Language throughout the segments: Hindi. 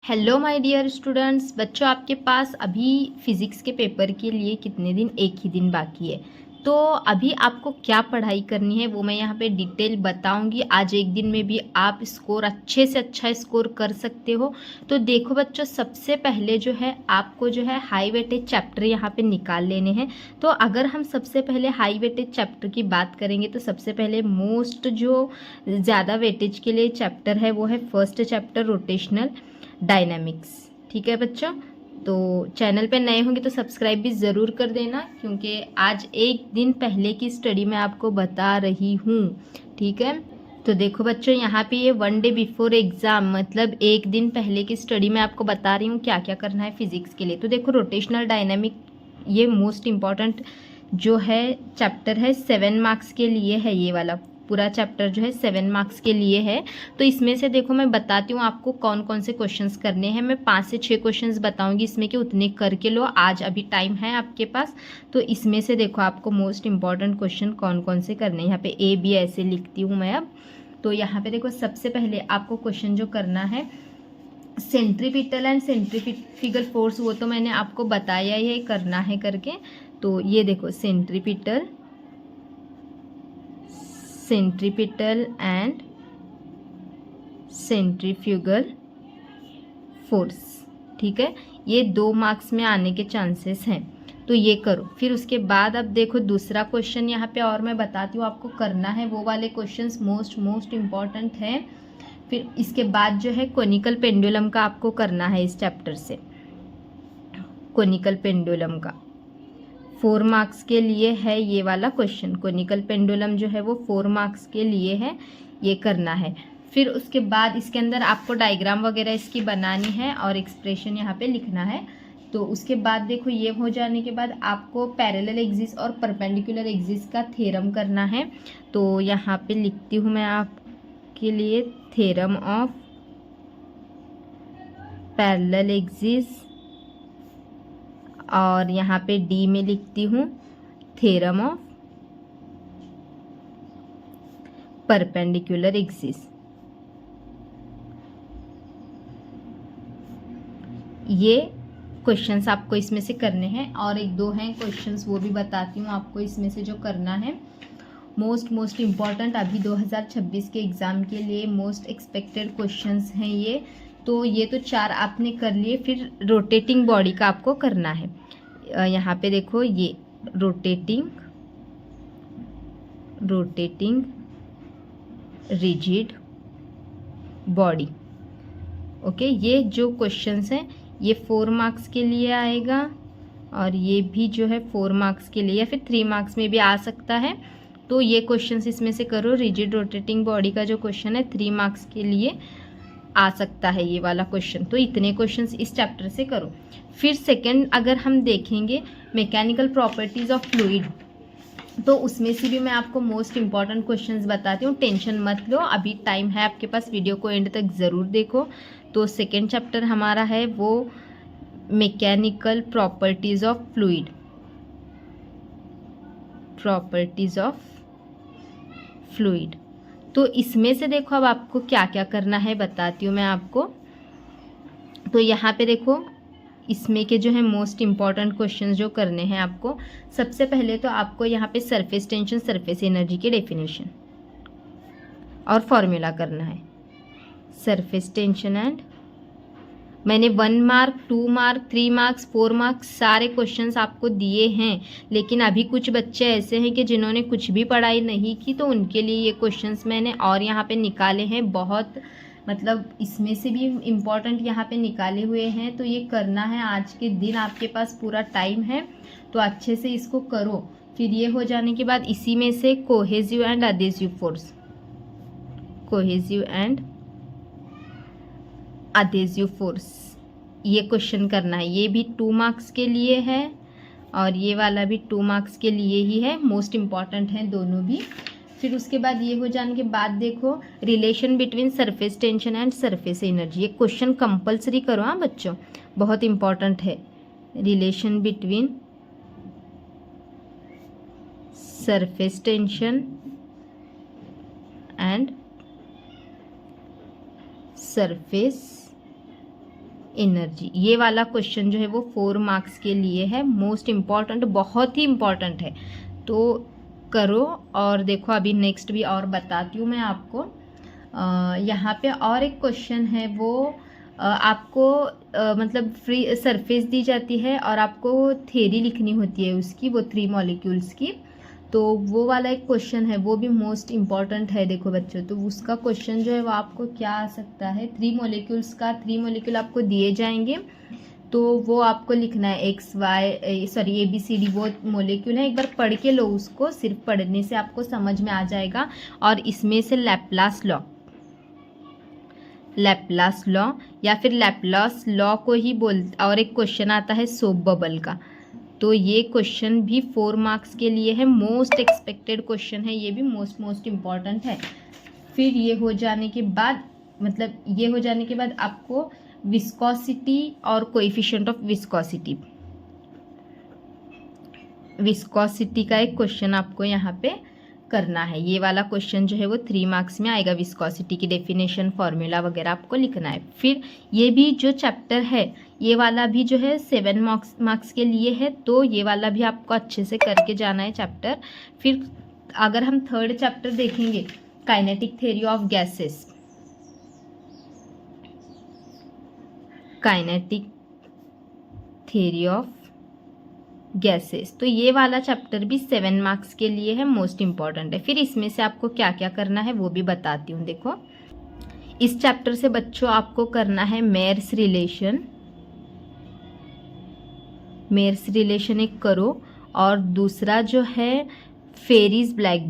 Hello my dear students. बच्चों, आपके पास अभी फिज़िक्स के पेपर के लिए कितने दिन, एक ही दिन बाकी है। तो अभी आपको क्या पढ़ाई करनी है वो मैं यहाँ पे डिटेल बताऊंगी। आज एक दिन में भी आप स्कोर अच्छे से अच्छा स्कोर कर सकते हो। तो देखो बच्चों, सबसे पहले जो है आपको जो है हाई वेटेज चैप्टर यहाँ पे निकाल लेने हैं। तो अगर हम सबसे पहले हाई वेटेज चैप्टर की बात करेंगे तो सबसे पहले मोस्ट जो ज़्यादा वेटेज के लिए चैप्टर है वो है फर्स्ट चैप्टर रोटेशनल डायनामिक्स। ठीक है बच्चों, तो चैनल पे नए होंगे तो सब्सक्राइब भी ज़रूर कर देना, क्योंकि आज एक दिन पहले की स्टडी मैं आपको बता रही हूँ। ठीक है, तो देखो बच्चों, यहाँ पे ये 1 डे बिफोर एग्ज़ाम, मतलब एक दिन पहले की स्टडी मैं आपको बता रही हूँ क्या क्या करना है फिज़िक्स के लिए। तो देखो, रोटेशनल डायनामिक ये मोस्ट इम्पॉर्टेंट जो है चैप्टर है, 7 मार्क्स के लिए है। ये वाला पूरा चैप्टर जो है 7 मार्क्स के लिए है। तो इसमें से देखो मैं बताती हूँ आपको कौन कौन से क्वेश्चंस करने हैं। मैं 5 से 6 क्वेश्चंस बताऊंगी इसमें कि उतने करके लो, आज अभी टाइम है आपके पास। तो इसमें से देखो आपको मोस्ट इंपॉर्टेंट क्वेश्चन कौन कौन से करने हैं। यहाँ पे ए बी ऐसे लिखती हूँ मैं अब। तो यहाँ पे देखो, सबसे पहले आपको क्वेश्चन जो करना है सेंट्रीपिटल एंड सेंट्रीफिगल फोर्स, वो तो मैंने आपको बताया ही है करना है करके। तो ये देखो, सेंट्रीपिटल एंड सेंट्रीफ्यूगल फोर्स। ठीक है, ये 2 मार्क्स में आने के चांसेस हैं, तो ये करो। फिर उसके बाद अब देखो दूसरा क्वेश्चन यहाँ पे और मैं बताती हूँ आपको करना है। वो वाले क्वेश्चंस मोस्ट इम्पॉर्टेंट हैं। फिर इसके बाद जो है कोनिकल पेंडुलम का आपको करना है इस चैप्टर से। कोनिकल पेंडुलम का 4 मार्क्स के लिए है ये वाला क्वेश्चन। कोनिकल पेंडुलम जो है वो 4 मार्क्स के लिए है, ये करना है। फिर उसके बाद इसके अंदर आपको डायग्राम वगैरह इसकी बनानी है और एक्सप्रेशन यहाँ पे लिखना है। तो उसके बाद देखो, ये हो जाने के बाद आपको पैरेलल एक्सिस और परपेंडिकुलर एक्सिस का थ्योरम करना है। तो यहाँ पे लिखती हूँ मैं आपके लिए थ्योरम ऑफ पैरेलल एक्सिस, और यहाँ पे डी में लिखती हूँ थ्योरम ऑफ परपेंडिकुलर एक्सिस। ये क्वेश्चंस आपको इसमें से करने हैं, और एक दो हैं क्वेश्चंस वो भी बताती हूँ आपको इसमें से जो करना है। मोस्ट इम्पॉर्टेंट अभी 2026 के एग्ज़ाम के लिए मोस्ट एक्सपेक्टेड क्वेश्चंस हैं ये। तो ये तो 4 आपने कर लिए। फिर रोटेटिंग बॉडी का आपको करना है। यहाँ पे देखो, ये रोटेटिंग रिजिड बॉडी। ओके, ये जो क्वेश्चंस हैं ये 4 मार्क्स के लिए आएगा, और ये भी जो है 4 मार्क्स के लिए या फिर 3 मार्क्स में भी आ सकता है। तो ये क्वेश्चंस इसमें से करो। रिजिड रोटेटिंग बॉडी का जो क्वेश्चन है 3 मार्क्स के लिए आ सकता है ये वाला क्वेश्चन। तो इतने क्वेश्चंस इस चैप्टर से करो। फिर सेकंड अगर हम देखेंगे मैकेनिकल प्रॉपर्टीज़ ऑफ फ्लूइड, तो उसमें से भी मैं आपको मोस्ट इम्पॉर्टेंट क्वेश्चंस बताती हूँ। टेंशन मत लो, अभी टाइम है आपके पास, वीडियो को एंड तक ज़रूर देखो। तो सेकंड चैप्टर हमारा है वो मैकेनिकल प्रॉपर्टीज़ ऑफ फ्लूइड, तो इसमें से देखो अब आपको क्या क्या करना है बताती हूँ मैं आपको। तो यहाँ पे देखो, इसमें के जो है मोस्ट इम्पॉर्टेंट क्वेश्चन जो करने हैं आपको, सबसे पहले तो आपको यहाँ पे सरफेस टेंशन, सरफेस एनर्जी के डेफिनेशन और फॉर्मूला करना है। सरफेस टेंशन एंड, मैंने 1 मार्क 2 मार्क 3 मार्क्स 4 मार्क्स सारे क्वेश्चंस आपको दिए हैं। लेकिन अभी कुछ बच्चे ऐसे हैं कि जिन्होंने कुछ भी पढ़ाई नहीं की, तो उनके लिए ये क्वेश्चंस मैंने और यहाँ पे निकाले हैं। बहुत मतलब इसमें से भी इम्पॉर्टेंट यहाँ पे निकाले हुए हैं। तो ये करना है, आज के दिन आपके पास पूरा टाइम है, तो अच्छे से इसको करो। फिर ये हो जाने के बाद इसी में से कोहेसिव एंड अडेसिव फोर्स, ये क्वेश्चन करना है। ये भी 2 मार्क्स के लिए है और ये वाला भी 2 मार्क्स के लिए ही है। मोस्ट इम्पॉर्टेंट हैं दोनों भी। फिर उसके बाद ये हो जाने के बाद देखो, relation between surface tension and surface energy, ये क्वेश्चन कंपलसरी करो हाँ बच्चों, बहुत इम्पॉर्टेंट है। Relation between surface tension and surface energy. ये वाला क्वेश्चन जो है वो 4 मार्क्स के लिए है, मोस्ट इम्पॉर्टेंट, बहुत ही इम्पॉर्टेंट है, तो करो। और देखो अभी नेक्स्ट भी और बताती हूँ मैं आपको। यहाँ पे और एक क्वेश्चन है, वो आपको मतलब फ्री सरफेस दी जाती है और आपको थ्योरी लिखनी होती है उसकी, वो 3 मॉलिक्यूल्स की। तो वो वाला एक क्वेश्चन है, वो भी मोस्ट इम्पॉर्टेंट है। देखो बच्चों, तो उसका क्वेश्चन जो है वो आपको क्या आ सकता है, 3 मॉलिक्यूल्स का, 3 मॉलिक्यूल आपको दिए जाएंगे, तो वो आपको लिखना है ABCD वो मॉलिक्यूल है। एक बार पढ़ के लो उसको, सिर्फ पढ़ने से आपको समझ में आ जाएगा। और इसमें से लैप्लास लॉ या फिर लैप्लास लॉ को ही और एक क्वेश्चन आता है सोप बबल का, तो ये क्वेश्चन भी 4 मार्क्स के लिए है, मोस्ट एक्सपेक्टेड क्वेश्चन है, ये भी मोस्ट इम्पॉर्टेंट है। फिर ये हो जाने के बाद आपको विस्कोसिटी और कोएफिशिएंट ऑफ विस्कोसिटी का एक क्वेश्चन आपको यहाँ पे करना है। ये वाला क्वेश्चन जो है वो 3 मार्क्स में आएगा, विस्कोसिटी की डेफिनेशन, फॉर्मूला वगैरह आपको लिखना है। फिर ये भी जो चैप्टर है, ये वाला भी जो है 7 मार्क्स के लिए है, तो ये वाला भी आपको अच्छे से करके जाना है चैप्टर। फिर अगर हम 3rd चैप्टर देखेंगे, काइनेटिक थ्योरी ऑफ गैसेस, तो ये वाला चैप्टर भी 7 मार्क्स के लिए है, मोस्ट इम्पॉर्टेंट है। फिर इसमें से आपको क्या क्या करना है वो भी बताती हूँ। देखो, इस चैप्टर से बच्चों आपको करना है मेयर्स रिलेशन एक करो, और दूसरा जो है फेरीज ब्लैक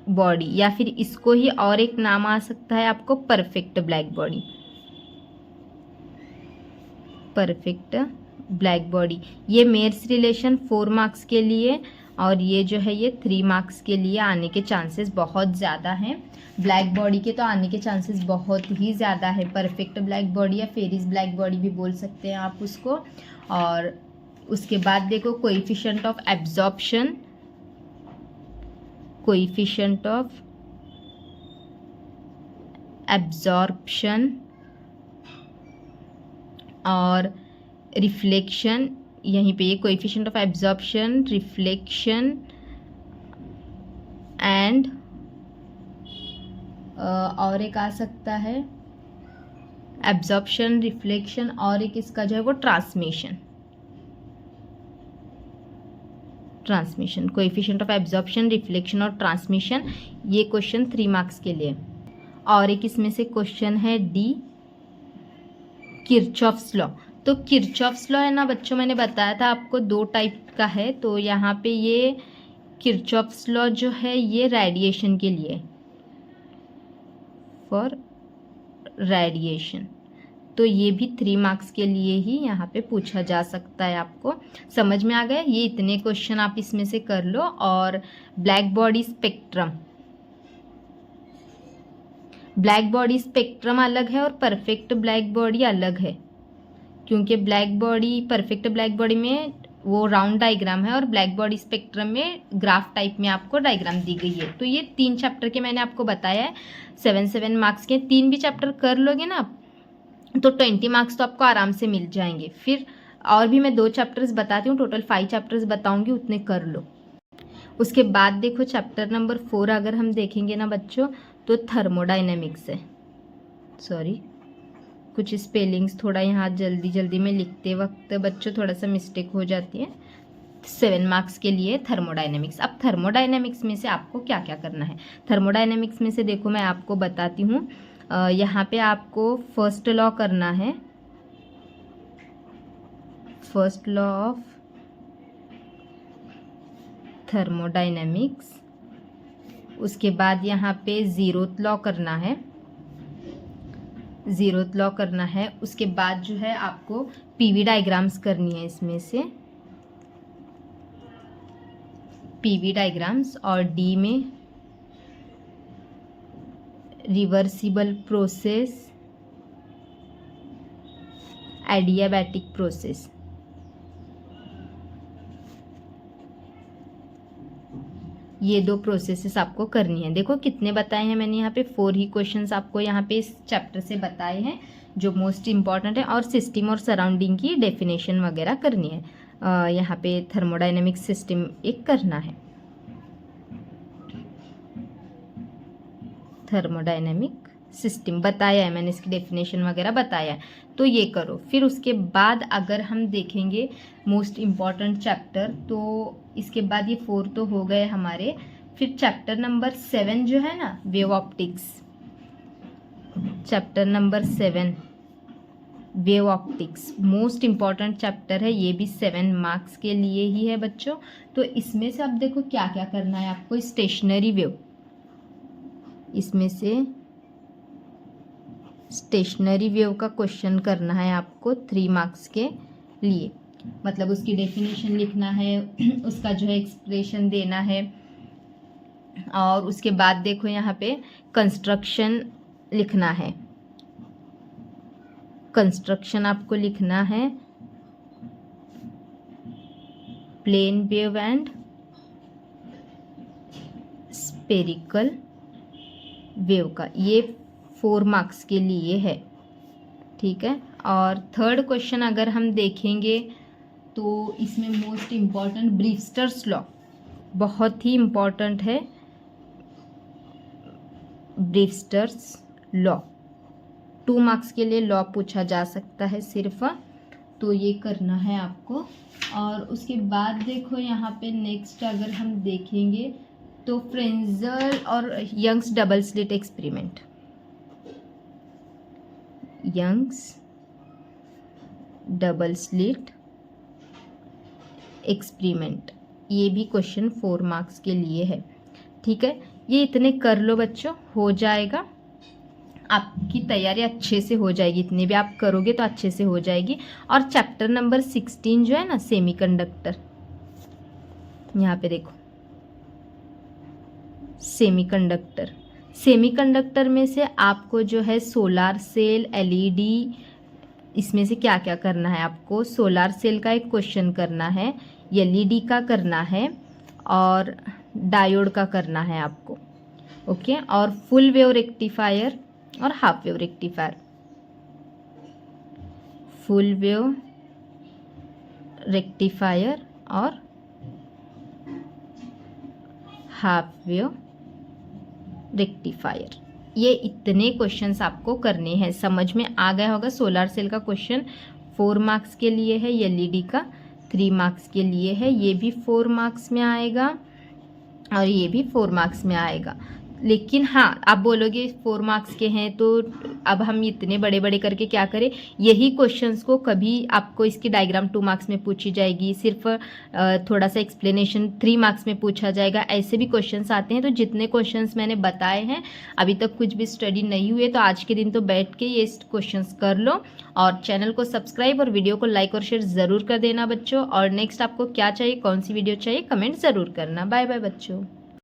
बॉडी, या फिर इसको ही और एक नाम आ सकता है आपको, परफेक्ट ब्लैक बॉडी। ये मेयर्स रिलेशन 4 मार्क्स के लिए, और ये जो है ये 3 मार्क्स के लिए आने के चांसेस बहुत ज़्यादा हैं। ब्लैक बॉडी के तो आने के चांसेस बहुत ही ज़्यादा है, परफेक्ट ब्लैक बॉडी या फेरीज ब्लैक बॉडी भी बोल सकते हैं आप उसको। और उसके बाद देखो, कोएफिशिएंट ऑफ एब्जॉर्प्शन और रिफ्लेक्शन, यहीं पे ये coefficient of absorption, reflection and और एक आ सकता है एब्जॉर्प्शन, रिफ्लेक्शन, और एक इसका जो है वो transmission, coefficient of absorption, reflection और ट्रांसमिशन। ये क्वेश्चन 3 मार्क्स के लिए। और एक इसमें से क्वेश्चन है डी, किरचॉफ्स लॉ। तो किरचॉफ्स लॉ है ना बच्चों, मैंने बताया था आपको 2 टाइप का है। तो यहाँ पे ये किरचॉफ्स लॉ जो है ये रेडिएशन के लिए, फॉर रेडिएशन, तो ये भी 3 मार्क्स के लिए ही यहाँ पे पूछा जा सकता है। आपको समझ में आ गया? ये इतने क्वेश्चन आप इसमें से कर लो। और ब्लैक बॉडी स्पेक्ट्रम अलग है और परफेक्ट ब्लैक बॉडी अलग है, क्योंकि परफेक्ट ब्लैक बॉडी में वो राउंड डायग्राम है और ब्लैक बॉडी स्पेक्ट्रम में ग्राफ टाइप में आपको डायग्राम दी गई है। तो ये 3 चैप्टर के मैंने आपको बताया है, 7 मार्क्स के। 3 भी चैप्टर कर लोगे ना तो 20 मार्क्स तो आपको आराम से मिल जाएंगे। फिर और भी मैं 2 चैप्टर्स बताती हूँ, टोटल 5 चैप्टर्स बताऊंगी, उतने कर लो। उसके बाद देखो चैप्टर नंबर 4 अगर हम देखेंगे ना बच्चों, तो थर्मोडाइनमिक्स है। सॉरी, कुछ स्पेलिंग्स थोड़ा यहाँ जल्दी में लिखते वक्त बच्चों थोड़ा सा मिस्टेक हो जाती है। 7 मार्क्स के लिए थर्मोडाइनमिक्स। अब थर्मोडाइनमिक्स में से आपको क्या क्या करना है? थर्मोडाइनमिक्स में से देखो मैं आपको बताती हूँ। यहाँ पे आपको फर्स्ट लॉ करना है, फर्स्ट लॉ ऑफ थर्मोडाइनमिक्स। उसके बाद यहाँ पे ज़ीरोथ लॉ करना है। उसके बाद जो है आपको पीवी डायग्राम्स करनी है, इसमें से पीवी डायग्राम्स, और डी में रिवर्सिबल प्रोसेस, एडियाबैटिक ये 2 प्रोसेसेस आपको करनी है। देखो कितने बताए हैं मैंने यहाँ पे, 4 ही क्वेश्चंस आपको यहाँ पे इस चैप्टर से बताए हैं जो मोस्ट इम्पॉर्टेंट है, और सिस्टम और सराउंडिंग की डेफिनेशन वगैरह करनी है। यहाँ पे थर्मोडाइनमिक सिस्टम एक करना है, थर्मोडाइनमिक सिस्टम बताया है मैंने, इसकी डेफिनेशन वगैरह बताया है, तो ये करो। फिर उसके बाद अगर हम देखेंगे मोस्ट इम्पॉर्टेंट चैप्टर, तो इसके बाद ये 4 तो हो गए हमारे। फिर चैप्टर नंबर 7 जो है ना, wave optics, chapter number 7 wave optics most important chapter है, ये भी 7 मार्क्स के लिए ही है बच्चों। तो इसमें से अब देखो क्या क्या करना है आपको। स्टेशनरी वेव, इसमें से स्टेशनरी वेव का क्वेश्चन करना है आपको 3 मार्क्स के लिए, मतलब उसकी डेफिनेशन लिखना है, उसका जो है एक्सप्रेशन देना है। और उसके बाद देखो यहाँ पे कंस्ट्रक्शन लिखना है, कंस्ट्रक्शन आपको लिखना है plane wave and spherical wave का, ये 4 मार्क्स के लिए है, ठीक है। और थर्ड क्वेश्चन अगर हम देखेंगे तो इसमें मोस्ट इम्पॉर्टेंट ब्रीवस्टर्स लॉ, बहुत ही इम्पॉर्टेंट है ब्रीवस्टर्स लॉ, 2 मार्क्स के लिए लॉ पूछा जा सकता है सिर्फ, तो ये करना है आपको। और उसके बाद देखो यहाँ पे नेक्स्ट अगर हम देखेंगे तो फ्रेंजल और Young's double slit experiment, Young's double slit experiment, ये भी क्वेश्चन 4 मार्क्स के लिए है, ठीक है। ये इतने कर लो बच्चों, हो जाएगा, आपकी तैयारी अच्छे से हो जाएगी, इतने भी आप करोगे तो अच्छे से हो जाएगी। और चैप्टर नंबर 16 जो है ना, सेमीकंडक्टर, यहाँ पे देखो सेमीकंडक्टर, सेमीकंडक्टर में से आपको जो है सोलार सेल, एलईडी, इसमें से क्या क्या करना है आपको। सोलार सेल का एक क्वेश्चन करना है, एलईडी का करना है, और डायोड का करना है आपको, ओके। और फुल वेव रेक्टिफायर और half wave rectifier, full wave rectifier और हाफ वेव रेक्टिफायर, ये इतने क्वेश्चंस आपको करने हैं। समझ में आ गया होगा। सोलार सेल का क्वेश्चन 4 मार्क्स के लिए है, एलईडी का 3 मार्क्स के लिए है, ये भी 4 मार्क्स में आएगा और ये भी 4 मार्क्स में आएगा। लेकिन हाँ, आप बोलोगे 4 मार्क्स के हैं तो अब हम इतने बड़े बड़े करके क्या करें। यही क्वेश्चंस को कभी आपको इसकी डायग्राम 2 मार्क्स में पूछी जाएगी, सिर्फ थोड़ा सा एक्सप्लेनेशन 3 मार्क्स में पूछा जाएगा, ऐसे भी क्वेश्चंस आते हैं। तो जितने क्वेश्चंस मैंने बताए हैं, अभी तक कुछ भी स्टडी नहीं हुई है तो आज के दिन तो बैठ के ये क्वेश्चंस कर लो। और चैनल को सब्सक्राइब और वीडियो को लाइक और शेयर ज़रूर कर देना बच्चों। और नेक्स्ट आपको क्या चाहिए, कौन सी वीडियो चाहिए, कमेंट ज़रूर करना। बाय बाय बच्चों।